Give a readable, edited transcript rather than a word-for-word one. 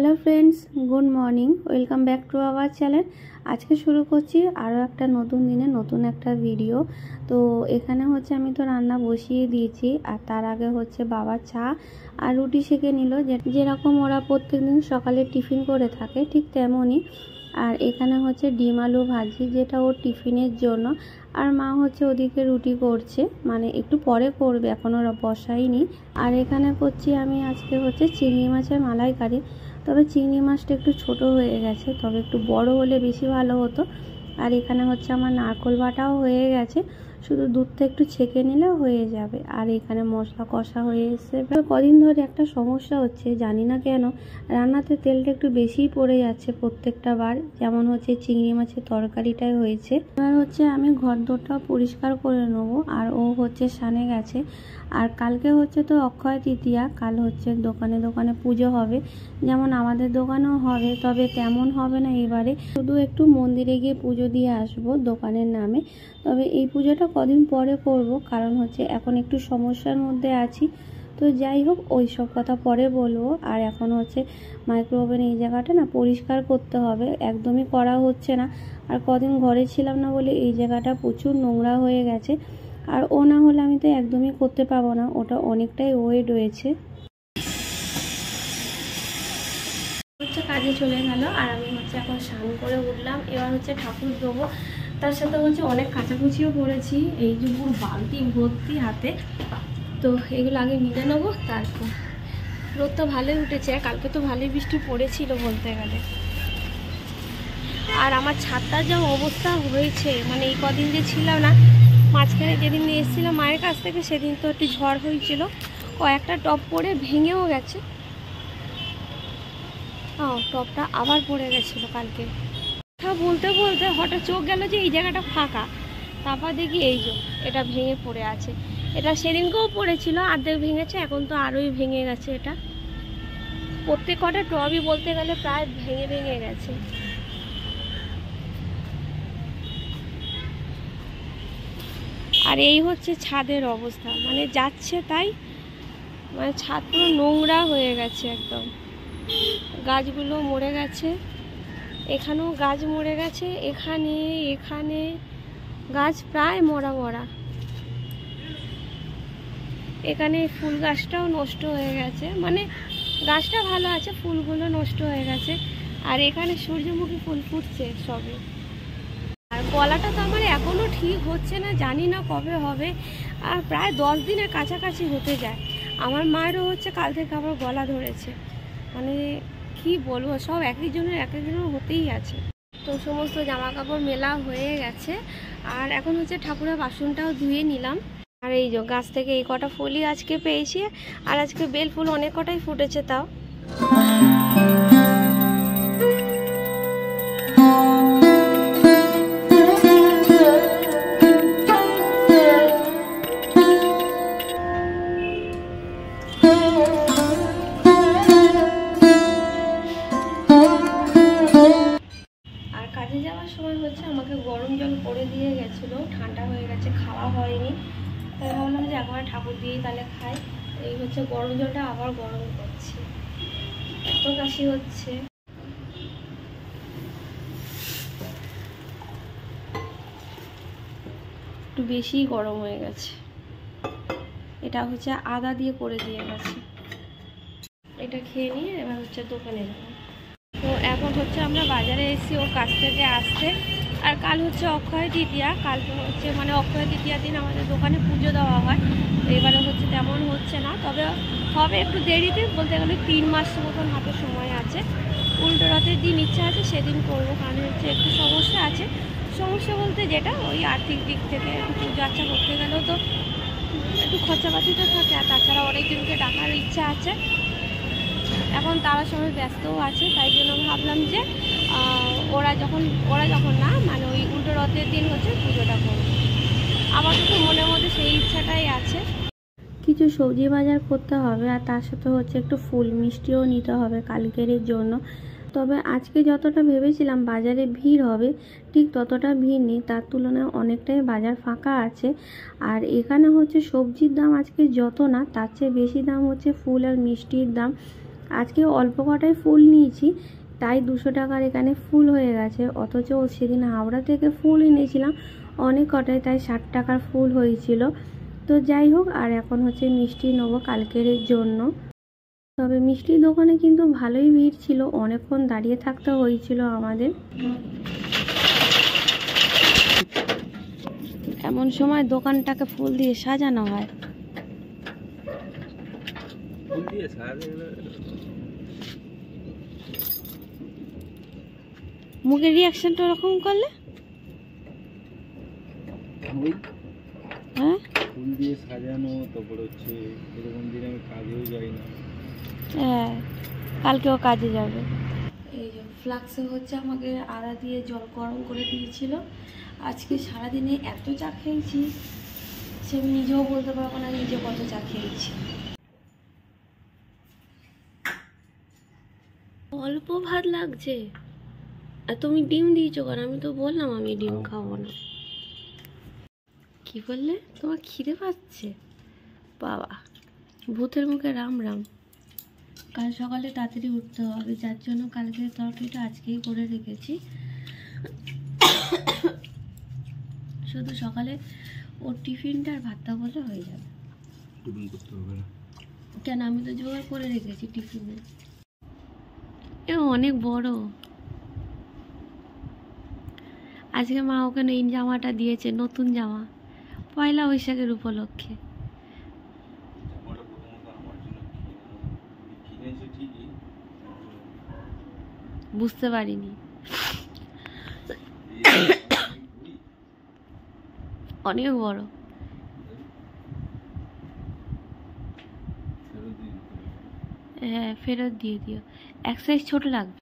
Hello friends, good morning. Welcome back to our channel. আজকে শুরু করছি আরও একটা নতুন দিনে নতুন একটা ভিডিও। তো এখানে হচ্ছে আমি তো রান্না বসিয়ে দিয়েছি, আর তার আগে হচ্ছে বাবা চা আর রুটি সেঁকে নিল, যেরকম ওরা প্রত্যেকদিন সকালে টিফিন করে থাকে ঠিক তেমনই। আর এখানে হচ্ছে ডিম আলু ভাজি, যেটা ওর টিফিনের জন্য। আর মা হচ্ছে ওদিকে রুটি করছে, মানে একটু পরে করবে, এখন ওরা বসাইনি। আর এখানে করছি আমি আজকে হচ্ছে চিংড়ি মাছের মালাইকারি। তবে চিংড়ি মাছটা একটু ছোট হয়ে গেছে, তবে একটু বড় হলে বেশি ভালো হতো। আর এখানে হচ্ছে আমার নারকোল বাটাও হয়ে গেছে, শুধু দুধটা একটু ছেঁকে নিলে হয়ে যাবে। আর এখানে মশলা কষা হয়ে এসছে। কদিন ধরে একটা সমস্যা হচ্ছে, জানি না কেন, রান্নাতে তেলটা একটু বেশিই পড়ে যাচ্ছে প্রত্যেকটা বার। যেমন হচ্ছে চিংড়ি মাছের তরকারিটাই হয়েছে। এবার হচ্ছে আমি ঘর দোরটাও পরিষ্কার করে নেবো, আর ও হচ্ছে সানে গেছে। আর কালকে হচ্ছে তো অক্ষয় তৃতীয়া, কাল হচ্ছে দোকানে দোকানে পুজো হবে, যেমন আমাদের দোকানেও হবে। তবে তেমন হবে না এবারে, শুধু একটু মন্দিরে গিয়ে পুজো দিয়ে আসবো দোকানের নামে। তবে এই পুজোটা কদিন পরে করব, কারণ হচ্ছে এখন একটু সমস্যার মধ্যে আছি। তো যাই হোক, ওই সব কথা পরে বলবো। আর এখন হচ্ছে মাইক্রো ওভেন এই জায়গাটা না পরিষ্কার করতে হবে, একদমই করা হচ্ছে না। আর কদিন ঘরে ছিলাম না বলে এই জায়গাটা প্রচুর নোংরা হয়ে গেছে। আর ও না হলে আমি তো একদমই করতে পারবো না, ওটা অনেকটাই ওয়েট রয়েছে। হচ্ছে কাজে চলে গেল, আর আমি হচ্ছে এখন স্নান করে উঠলাম। এবার হচ্ছে ঠাকুর দেবো, তার সাথে হচ্ছে অনেক কাচাকুচিও করেছি, এই যে পুরো বালতি ভর্তি হাতে। তো এগুলো আগে মিলে নেবো, তারপর। রোদ তো ভালোই উঠেছে, কালকে তো ভালোই বৃষ্টি পড়েছিল বলতে গেলে। আর আমার ছাদটার যা অবস্থা হয়েছে, মানে এই কদিন যে ছিলাম না, মাঝখানে যেদিন এসেছিলাম মায়ের কাছ থেকে, সেদিন তো একটু ঝড় হয়েছিল, কয়েকটা টপ পড়ে ভেঙেও গেছে। টপটা আবার পড়ে গেছিলো কালকে। কথা বলতে বলতে হঠাৎ চোখ গেল যে এই জায়গাটা ফাঁকা, তারপর দেখি এই যে এটা ভেঙে পড়ে আছে। এটা সেদিনকেও পড়েছিল, অর্ধেক ভেঙেছে, এখন তো আরোই ভেঙে গেছে। এটা প্রত্যেক কটা টবই বলতে গেলে প্রায় ভেঙে ভেঙে গেছে। আর এই হচ্ছে ছাদের অবস্থা, মানে যাচ্ছে তাই, মানে ছাদ পুরো নোংরা হয়ে গেছে একদম। গাছগুলো মরে গেছে, এখানেও গাছ মরে গেছে, এখানে এখানে গাছ প্রায় মরা মরা। এখানে ফুল গাছটাও নষ্ট হয়ে গেছে, মানে গাছটা ভালো আছে, ফুলগুলো নষ্ট হয়ে গেছে। আর এখানে সূর্যমুখী ফুল ফুটছে সবে। আর গলাটা তো আমার এখনও ঠিক হচ্ছে না, জানি না কবে হবে। আর প্রায় 10 দিনের কাছাকাছি হতে যায়। আমার মায়েরও হচ্ছে কাল থেকে আবার গলা ধরেছে, মানে কি বলবো, সব এক একজনের হতেই আছে। তো সমস্ত জামা কাপড় মেলা হয়ে গেছে, আর এখন হচ্ছে ঠাকুরের বাসনটাও ধুয়ে নিলাম। আর এই যে গাছ থেকে এই কটা ফুলই আজকে পেয়েছি, আর আজকে বেল ফুল অনেক কটাই ফুটেছে তাও। কাজে যাওয়ার সময় হচ্ছে আমাকে গরম জল করে দিয়ে গেছিলো, ঠান্ডা হয়ে গেছে, খাওয়া হয়নি। তাই ভাবলাম যে একবার ঠাকুর দিয়েই তাহলে খাই। এই হচ্ছে গরম জলটা আবার গরম করছি, এত কাশি হচ্ছে। একটু বেশি গরম হয়ে গেছে। এটা হচ্ছে আদা দিয়ে করে দিয়ে গেছে। এটা খেয়ে নিয়ে এবার হচ্ছে দোকানে যাবো। তো এখন হচ্ছে আমরা বাজারে এসেছি ওর কাছ থেকে আসতে। আর কাল হচ্ছে অক্ষয় তৃতীয়া, কালকে হচ্ছে মানে অক্ষয় তৃতীয়ার দিন আমাদের দোকানে পুজো দেওয়া হয়। এবারে হচ্ছে তেমন হচ্ছে না, তবে হবে একটু দেরিতে, বলতে গেলে 3 মাস মতন হাতে সময় আছে। উল্টো রথের দিন ইচ্ছা আছে সেদিন করবো, কারণ হচ্ছে একটু সমস্যা আছে। সমস্যা বলতে যেটা ওই আর্থিক দিক থেকে, একটু পুজো আচ্ছা করতে গেলেও তো একটু খরচাপাতি তো থাকে। আর তাছাড়া অনেকজনকে ডাকার ইচ্ছা আছে, এখন তারা সবাই ব্যস্তও আছে। তাই জন্য ভাবলাম যে ওরা যখন না, মানে ওই উল্টো রথের দিন হচ্ছে পুজোটা করবো। আমার তো মনের মধ্যে সেই ইচ্ছাটাই আছে। কিছু সবজি বাজার করতে হবে, আর তার সাথে হচ্ছে একটু ফুল মিষ্টিও নিতে হবে কালকের জন্য। তবে আজকে যতটা ভেবেছিলাম বাজারে ভিড় হবে, ঠিক ততটা ভিড় নেই, তার তুলনায় অনেকটাই বাজার ফাঁকা আছে। আর এখানে হচ্ছে সবজির দাম আজকে যত না, তার চেয়ে বেশি দাম হচ্ছে ফুল আর মিষ্টির দাম। আজকে অল্প কটাই ফুল নিয়েছি, তাই 200 টাকার এখানে ফুল হয়ে গেছে। অথচ সেদিন হাওড়া থেকে ফুল এনেছিলাম অনেক কটাই, তাই 60 টাকার ফুল হয়েছিল। তো যাই হোক, আর এখন হচ্ছে মিষ্টি নেবো কালকের জন্য। তবে মিষ্টির দোকানে কিন্তু ভালোই ভিড় ছিল, অনেকক্ষণ দাঁড়িয়ে থাকতে হয়েছিল আমাদের। এমন সময় দোকানটাকে ফুল দিয়ে সাজানো হয়। মুখের রিয়াকশনটা ওরকম করলে, হ্যাঁ ফুল দিয়ে সাজানো, তারপর হচ্ছে এরকম দিনে আমি কাজেও যাই না। হ্যাঁ, কালকেও কাজে যাবে। এই যে ফ্লাক্সে হচ্ছে আমাকে আদা দিয়ে জল গরম করে দিয়েছিল। আজকে সারাদিনে এত চা খেয়েছি, সে আমি নিজেও বলতে পারবো না নিজে কত চা খেয়েছি। অল্প ভাত লাগছে, আর তুমি ডিম দিয়েছো কারণ আমি তো বললাম আমি ডিম খাবো না। কি বললে? তোমার খিদে পাচ্ছে? বাবা, ভূতের মুখে রাম রাম। কাল সকালে তাড়াতাড়ি উঠতে হবে, যার জন্য কালকের তরকারিটা আজকেই করে রেখেছি। শুধু সকালে ওর টিফিনটা আর ভাতটা বলে হয়ে যাবে। টিফিন করতে হবে না কেন? আমি তো জোগাড় করে রেখেছি টিফিনে। এ অনেক বড়। আজকে মা ওকে এই জামাটা দিয়েছে, নতুন জামা, পয়লা বৈশাখের উপলক্ষে। বুঝতে পারিনি, অনেক বড়। হ্যাঁ, ফেরত দিয়ে দিও, এক সাইজ ছোট লাগবে।